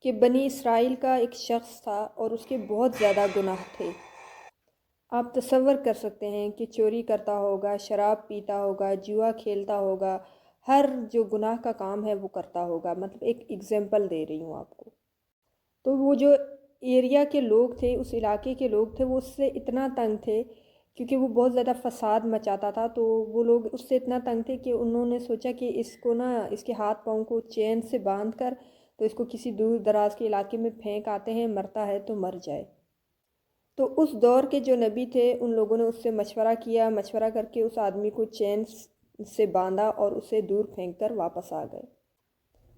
کہ بنی اسرائیل کا ایک شخص تھا اور اس کے بہت زیادہ گناہ تھے۔ آپ تصور کر سکتے ہیں کہ چوری کرتا ہوگا، شراب پیتا ہوگا، جوا کھیلتا ہوگا، ہر جو گناہ کا کام ہے وہ کرتا ہوگا۔ مطلب ایک ایگزامپل دے رہی ہوں آپ کو۔ تو وہ جو ایریا کے لوگ تھے، اس علاقے کے لوگ تھے، وہ اس سے اتنا تنگ تھے کیونکہ وہ بہت زیادہ فساد مچاتا تھا، تو وہ لوگ اس سے اتنا تنگ تھے کہ انہوں نے سوچا کہ اس کو نا، اس کے ہاتھ پاؤں کو چین سے باندھ کر تو اس کو کسی دور دراز کے علاقے میں پھینک آتے ہیں، مرتا ہے تو مر جائے۔ تو اس دور کے جو نبی تھے ان لوگوں نے اس سے مشورہ کیا، مشورہ کر کے اس آدمی کو چین سے باندھا اور اسے دور پھینک کر واپس آ گئے۔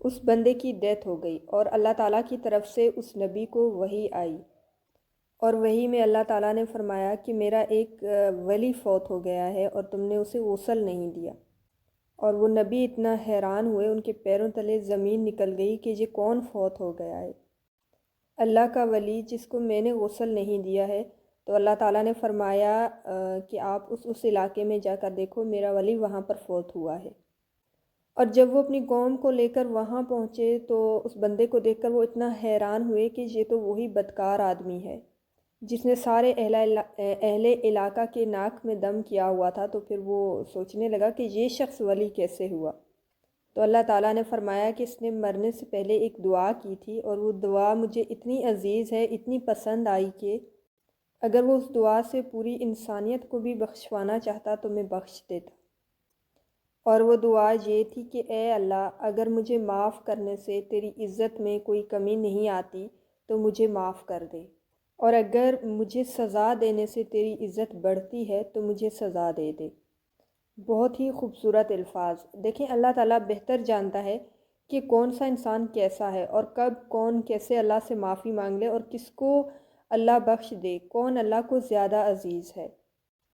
اس بندے کی ڈیتھ ہو گئی اور اللہ تعالیٰ کی طرف سے اس نبی کو وحی آئی، اور وحی میں اللہ تعالیٰ نے فرمایا کہ میرا ایک ولی فوت ہو گیا ہے اور تم نے اسے غسل نہیں دیا۔ اور وہ نبی اتنا حیران ہوئے، ان کے پیروں تلے زمین نکل گئی کہ یہ کون فوت ہو گیا ہے؟ اللہ کا ولی جس کو میں نے غسل نہیں دیا ہے۔ تو اللہ تعالیٰ نے فرمایا کہ آپ اس علاقے میں جا کر دیکھو، میرا ولی وہاں پر فوت ہوا ہے۔ اور جب وہ اپنی قوم کو لے کر وہاں پہنچے تو اس بندے کو دیکھ کر وہ اتنا حیران ہوئے کہ یہ تو وہی بدکار آدمی ہے جس نے سارے اہل علاقہ کے ناک میں دم کیا ہوا تھا۔ تو پھر وہ سوچنے لگا کہ یہ شخص ولی کیسے ہوا؟ تو اللہ تعالیٰ نے فرمایا کہ اس نے مرنے سے پہلے ایک دعا کی تھی، اور وہ دعا مجھے اتنی عزیز ہے، اتنی پسند آئی کہ اگر وہ اس دعا سے پوری انسانیت کو بھی بخشوانا چاہتا تو میں بخش دیتا۔ اور وہ دعا یہ تھی کہ اے اللہ، اگر مجھے معاف کرنے سے تیری عزت میں کوئی کمی نہیں آتی تو مجھے معاف کر دے، اور اگر مجھے سزا دینے سے تیری عزت بڑھتی ہے تو مجھے سزا دے دے۔ بہت ہی خوبصورت الفاظ۔ دیکھیں اللہ تعالیٰ بہتر جانتا ہے کہ کون سا انسان کیسا ہے اور کب کون کیسے اللہ سے معافی مانگ لے اور کس کو اللہ بخش دے، کون اللہ کو زیادہ عزیز ہے۔